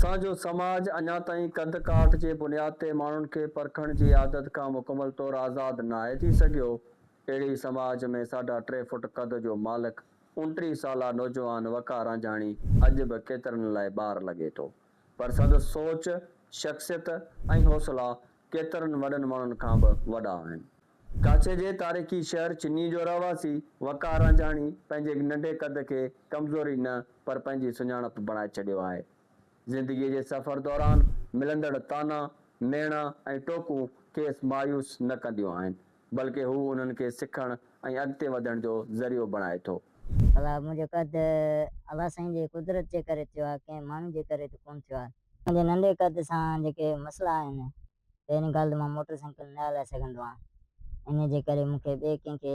असांजो समाज अञा ताईं कद काठ जे बुनियाद ते माण्हुनि खे परखण जी आदत खां मुकमल तौरु आज़ादु न आहे थी सघियो। अहिड़ी समाज में साढा 3 फुट कद जो मालिक 29 साला नौजवान वकार आंजाणी अॼु बि केतिरनि लाइ ॿार लॻे थो, पर संदसि सोच, शख़्सियत ऐं हौसला केतिरनि वॾनि माण्हुनि खां बि वॾा आहिनि। काछे जे तारीख़ी शहर चिनी जो रहवासी वकार आंजाणी पंहिंजे नंढे कद खे कमज़ोरी न पर पंहिंजी सुञाणप बणाए छॾियो आहे। ज़िंदगीअ जे सफ़र दौरान मिलंदड़ ताना, मेणा ऐं टोकूं खेसि मायूस न कंदियूं आहिनि, बल्कि हू उन्हनि खे सिखण ऐं अॻिते वधण जो ज़रियो बणाए थो। भला मुंहिंजो कद अलाह साईं जे कुदरत जे करे थियो आहे, कंहिं माण्हू जे करे त कोन थियो आहे। मुंहिंजे नंढे कद सां जेके मसइला आहिनि, पहिरीं ॻाल्हि त मां मोटरसाइकिल न हलाए सघंदो आहियां। इन जे करे मूंखे ॿिए कंहिंखे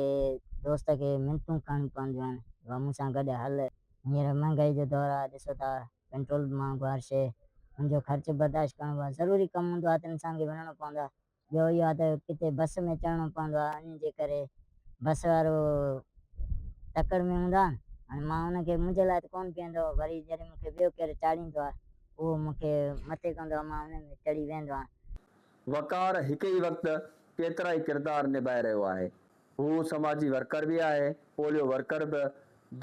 दोस्त खे मिनतूं खणियूं पवंदियूं आहिनि, भाउ मूंसां गॾु हल। हींअर महांगाई जो दौरु आहे, ॾिसो था पेट्रोल बि महांगो हर शइ, मुंहिंजो ख़र्चु बर्दाश्त करिणो आहे। ज़रूरी कमु हूंदो आहे त इंसान खे वञिणो पवंदो आहे। ॿियो इहो आहे त किथे बस में चढ़णो पवंदो आहे, इन जे करे बस वारो टकर में हूंदा आहिनि। हाणे मां हुनखे मुंहिंजे लाइ त कोन पीअंदो, वरी जॾहिं मूंखे ॿियो केरु चाढ़ींदो आहे उहो मूंखे मथे कंदो आहे, मां हुन में चढ़ी वेंदो आहियां। वकार हिकु ई वक़्तु केतिरा ई किरदार निभाए रहियो आहे। हू समाजी वर्कर बि आहे, पोलियो वर्कर बि,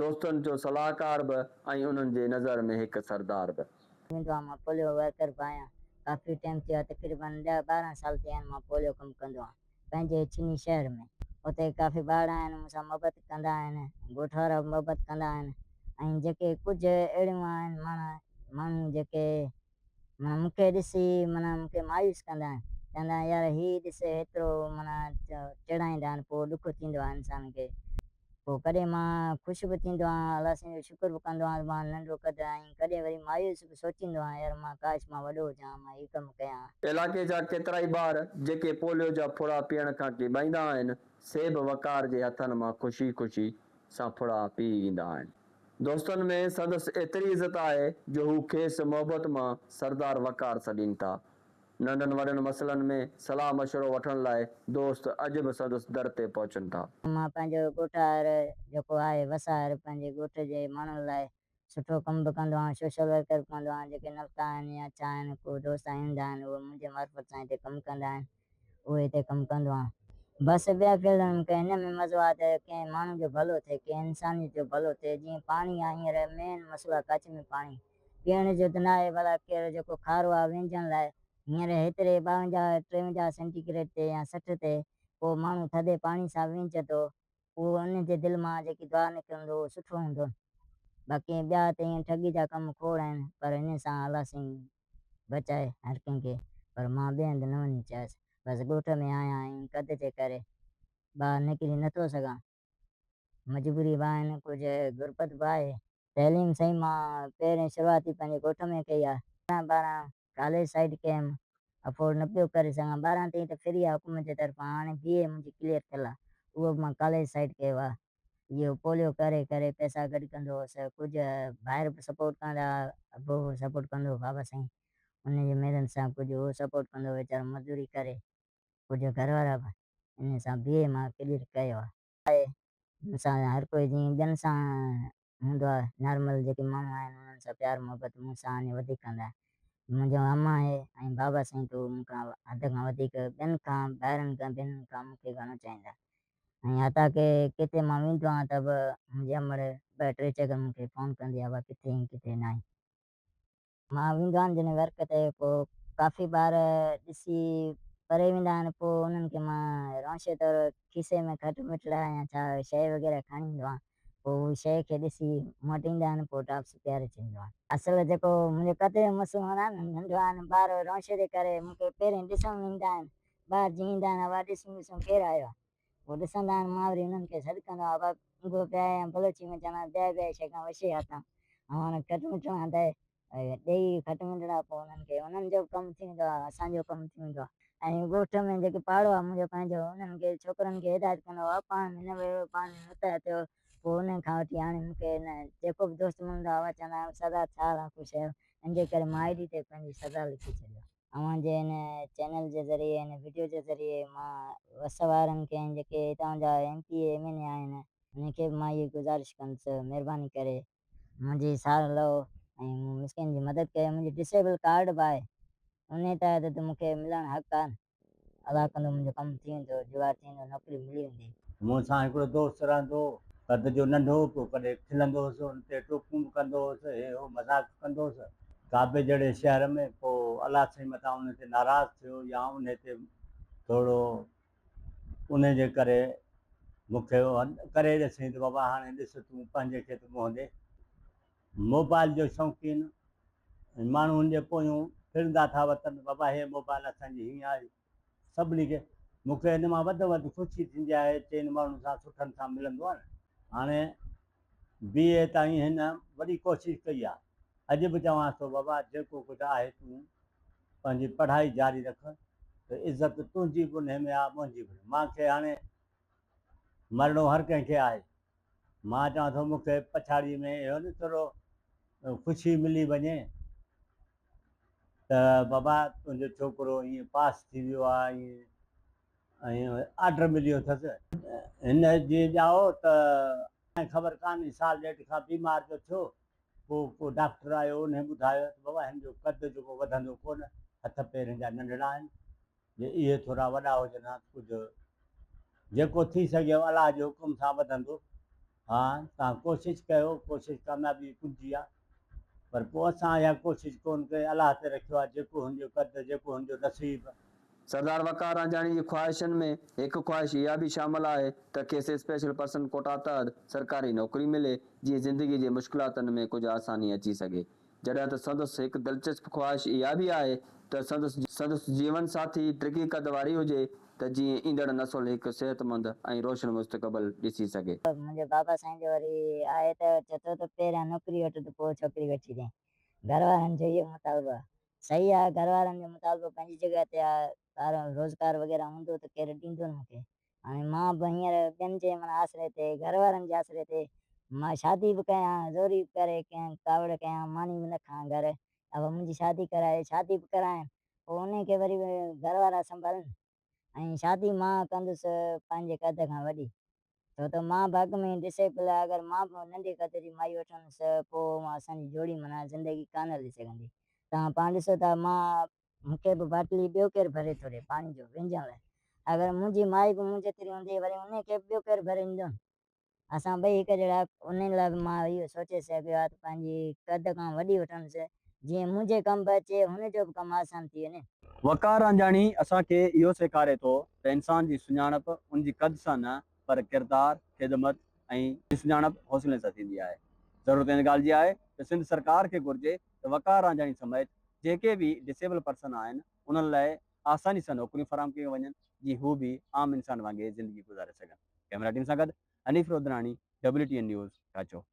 दोस्तनि जो सलाहकार बि ऐं उन्हनि जे नज़र में हिकु सरदार बि। मां पोलियो वर्कर बि आहियां। काफ़ी टाइम थियो आहे, तक़रीबन 10-12 साल थिया आहिनि मां पोलियो कमु कंदो आहियां पंहिंजे चिनी शहर में। उते काफ़ी ॿार आहिनि मूंसां मोहबत कंदा आहिनि, ॻोठ वारा बि मोहबत कंदा आहिनि। ऐं जेके कुझु अहिड़ियूं आहिनि माण्हू जेके माना मूंखे ॾिसी माना मूंखे मायूस कंदा आहिनि, चवंदा आहिनि यार हीउ ॾिस हेतिरो माना चिड़ाईंदा आहिनि, पोइ ॾुख थींदो आहे इंसान खे। पोइ कॾहिं मां ख़ुशि बि थींदो आहियां, अलाह साईं जो शुकुर बि कंदो आहियां मां नंढो कदु, ऐं कॾहिं वरी मायूस बि सोचींदो आहियां यार मां काश मां वॾो हुजां, मां हीउ कमु कयां। इलाइक़े जा केतिरा ई ॿार जेके पोलियो जा फुड़ा पीअण खां टिॿाईंदा आहिनि, से बि वकार जे हथनि मां ख़ुशी ख़ुशी सां फुड़ा पी ईंदा आहिनि। दोस्तनि में संदसि एतिरी इज़त आहे जो हू खेसि मोहबत मां सरदार वकार सॾीनि था। नंढनि वॾनि मसइलनि में सलाह मशवरो वठण लाइ दोस्त अॼु बि संदसि दर ते पहुचनि था। मां पंहिंजो ॻोठार जेको आहे वसार पंहिंजे ॻोठ जे माण्हुनि लाइ सुठो कमु बि कंदो आहियां, सोशल वर्कर बि कंदो आहियां। जेके नलका आहिनि या छा आहिनि, को दोस्त ईंदा आहिनि उहे मुंहिंजे मार्फत सां हिते कमु कंदा आहिनि, उहे हिते कमु कंदो आहियां। बस ॿिया फील्ड मूंखे हिन में मज़ो आहे त कंहिं माण्हू जो भलो थिए, कंहिं इंसानियत जो भलो थिए। जीअं पाणी आहे, हींअर मेन मसइलो आहे कच्छ में पाणी पीअण जो त न आहे, भला केरु जेको खारो आहे विञण लाइ हींअर हेतिरे 52-53 सेंटीग्रेड ते या 60 ते पोइ माण्हू थधे पाणी सां विञे थो, उहो उन जे दिलि मां जेकी दुआ निकिरंदो उहो सुठो हूंदो। बाक़ी ॿिया त ईअं ठगी जा कम खोड़ आहिनि, पर इन सां अलाह साईं बचाए हर कंहिंखे, पर मां ॿिए हंधि न वञी चाहियुसि। बसि ॻोठ में आहियां ऐं कद जे करे ॿाहिरि निकिरी नथो सघां, मजबूरी बि आहिनि, कुझु गुरबत बि आहे। तइलीम सही मां पहिरें शुरूआती पंहिंजे ॻोठ में कई आहे, 12 कॉलेज साइड कयमि, अफोर्ड न पियो करे सघां। 12 ताईं त फ्री आहे हुकूमत जे तरफ़ां, हाणे BA मुंहिंजी क्लियर थियल आहे, उहो बि मां कॉलेज साइड कयो आहे। इहो पोलियो करे करे पैसा गॾु कंदो हुअसि, कुझु ॿाहिरि बि सपोर्ट कंदा, अबो सपोर्ट कंदो हो बाबा साईं, उनजी महिरनि सां कुझु उहो सपोर्ट कंदो वीचारो मज़दूरी करे, कुझु घर वारा बि। इन सां BA मां क्लियर कयो आहे। मूंसां हर कोई जीअं ॿियनि सां हूंदो आहे, नॉर्मल जेके माण्हू आहिनि उन्हनि सां प्यारु मोहबत मूंसां अञा वधीक कंदा आहिनि। मुंहिंजो अम्मा आहे ऐं बाबा साईं तो मूंखां हद खां वधीक ॿियनि खां ॿाहिरनि खां ॿियनि खां मूंखे घणो चाहींदा। ऐं हथा की किथे मां वेंदो आहियां त बि मुंहिंजी अमड़ 2-3 चकर मूंखे फ़ोन कंदी आहे, भाउ किथे आहीं किथे न आहीं। मां वेंदो आहियां जॾहिं वर्क ते, पोइ काफ़ी ॿार ॾिसी परे वेंदा आहिनि, पोइ उन्हनि खे मां रौशे तौरु खीसे में खट मिठड़ा या छा शइ वग़ैरह खणी ईंदो आहियां, पोइ उहा शइ खे ॾिसी मूं वटि ईंदा आहिनि, पोइ टाप्स प्यारे चवंदो आहे। असुलु जेको मुंहिंजो कद जो मसइलो आहे न, नंढो आहे न, ॿार रौशे जे करे मूंखे पहिरें ॾिसणु ईंदा आहिनि, ॿार जीअं ईंदा आहिनि वाह ॾिसूं केरु आयो आहे, पोइ ॾिसंदा आहिनि, मां वरी उन्हनि खे सॾु कंदो आहियां, भाउ उंगो पिया या बलोची में चवंदा आहिनि ॿिया शेखां वछे हथां, ऐं हाणे खट मिठड़ा हंधि ॾेई खट मिठड़ा, पोइ उन्हनि खे उन्हनि जो बि कमु थी वेंदो आहे, असांजो कमु थी वेंदो आहे। ऐं ॻोठ में जेके पाड़ो आहे मुंहिंजो पंहिंजो, उन्हनि खे छोकिरनि खे हिदायत कंदो आहे, पाण में न वियो, पाण में न थियो, पोइ उन खां वठी हाणे मूंखे न जेको बि दोस्त मिलंदो आहे चवंदा आहिनि सरदार छा लाखूं शइ, इन जे करे मां ID ते पंहिंजी सरदार लिखी छॾियो। अव्हांजे हिन चैनल जे ज़रिए, हिन वीडियो जे ज़रिए मां वस वारनि खे जेके हितां जा MP MLA आहिनि, उनखे बि मां इहा गुज़ारिश कंदुसि, महिरबानी करे मुंहिंजी सार लओ ऐं मिसकिन जी मदद कयो। मुंहिंजो डिसेबल कार्ड बि आहे, उन तहत मूंखे मिलणु हक़ आहे। अलाह कंदो मुंहिंजो कमु थी वेंदो, जुगाड़ थी वेंदो, नौकिरी मिली वेंदी। मूंसां हिकिड़ो दोस्त रहंदो हो, कद जो नंढो, पोइ कॾहिं खिलंदो हुउसि, हुन ते टोकूं बि कंदो हुउसि, हे हो मज़ाक कंदो हुउसि। काबे जहिड़े शहर में पोइ अलाह साईं मथां उन ते नाराज़ थियो या उन ते थोरो उन जे करे मूंखे करे ॾिसईं त बाबा हाणे ॾिस तूं पंहिंजे खे त मुंहं ॾे। मोबाइल जो शौक़ीन माण्हुनि जे पोयूं फिरंदा था वतनि, बाबा हे मोबाइल असांजी हीअं आहे। सभिनी खे मूंखे हिन मां वधि में वधि ख़ुशी थींदी आहे, चइनि माण्हुनि सां सुठनि सां मिलंदो आहे न। हाणे BA ताईं हिन वॾी कोशिशि कई आहे। अॼु बि चवांसि थो बाबा जेको कुझु आहे तूं पंहिंजी पढ़ाई जारी रख, त इज़त तुंहिंजी बि उन में आहे, मुंहिंजी बि। मूंखे हाणे मरणो हर कंहिंखे आहे। मां चवां थो मूंखे पछाड़ीअ में इहो न थोरो ख़ुशी मिली वञे त बाबा तुंहिंजो छोकिरो ईअं पास थी वियो आहे, ईअं ऐं ऑर्डर मिलियो अथसि। हिन जी ॼाओ त ख़बर कान्हे साल ॾेढ खां बीमार जो थियो, पोइ को डॉक्टर आयो, उन ॿुधायो त बाबा हिन जो कद जेको वधंदो कोन, हथ पेर हिन जा नंढड़ा आहिनि, जे इहे थोरा वॾा हुजनि हा कुझु जेको थी सघे अलाह जे हुकुम सां वधंदो। हा तव्हां कोशिशि कयो, कोशिशि कामयाबी पुॼी आहे, पर पोइ असां इहा कोशिशि कोन कई, अलाह ते रखियो आहे, जेको हुनजो कद, जेको हुनजो नसीब। सरदार वक़ार रांझानी जी ख़्वाहिशनि में हिकु ख़्वाहिश इहा बि शामिल आहे त खेसि स्पेशल पर्सन कोटा तहत सरकारी नौकरी मिले, जीअं ज़िंदगी जे मुश्किलातुनि में कुझु आसानी अची सघे। जॾहिं त संदसि हिकु दिलचस्प ख़्वाहिश इहा बि आहे त संदसि जीवन साथी टिकी कद वारी हुजे, त जीअं ईंदड़ नसुल हिकु सिहतमंद ऐं रोशन मुस्तक़बिल ॾिसी सघे। मुंहिंजे बाबा साईं जो वरी आहे त चए थो त पहिरियां नौकिरी वठ त पोइ छोकिरी वठी ॾे। घर वारनि जो इहो मुतालबो आहे। सही आहे, घर वारनि जो मुतालबो पंहिंजी जॻह ते आहे, रोज़गार वग़ैरह हूंदो त केरु ॾींदो न मूंखे। हाणे मां बि हींअर ॿियनि जे माना आसिरे ते, घर वारनि जे आसिरे ते मां शादी बि कयां, ज़ोरी बि करे कयां, कावड़ कयां, मानी बि न खां घर। अब मुंहिंजी शादी कराए, शादी बि कराइनि, पोइ उन खे वरी घर वारा संभालनि, ऐं शादी मां कंदुसि पंहिंजे कद खां वॾी। छो त मां भाग में डिसेबल आहे, अगरि मां बि नंढे कद जी माई वठंदुसि पोइ असांजी जोड़ी माना ज़िंदगी कान हली सघंदी। तव्हां पाण ॾिसो था, मूंखे बि बाटली ॿियो केरु भरे थो ॾिए पाणी जो विझण लाइ। अगरि मुंहिंजी माई बि मूं जेतिरी हूंदी वरी उनखे ॿियो केरु भरे ॾींदो न। असां ॿई हिकु जहिड़ा, उन लाइ बि मां इहो सोचे सघियो आहे त पंहिंजी कद खां वॾी वठंदुसि, जीअं मुंहिंजे कमु बि अचे, हुनजो बि कमु आसान थी वञे। वक़ार रांझानी असांखे इहो सेखारे थो त इंसान जी सुञाणप उनजी कद सां न, पर किरदारु, ख़िदमत ऐं सुञाणप हौसले सां थींदी आहे। ज़रूरत हिन ॻाल्हि जी आहे त सिंध सरकार खे घुरिजे त वक़ार रांझानी समेत जेके बि डिसेबल पर्सन आहिनि उन्हनि लाइ आसानी सां नौकरियूं फराहम कयूं वञनि, जीअं हू बि आम इंसान वांगुरु ज़िंदगी गुज़ारे सघनि। कैमरा टीम सां गॾु हनीफ़ रोदराणी, WTN न्यूज़, काचो।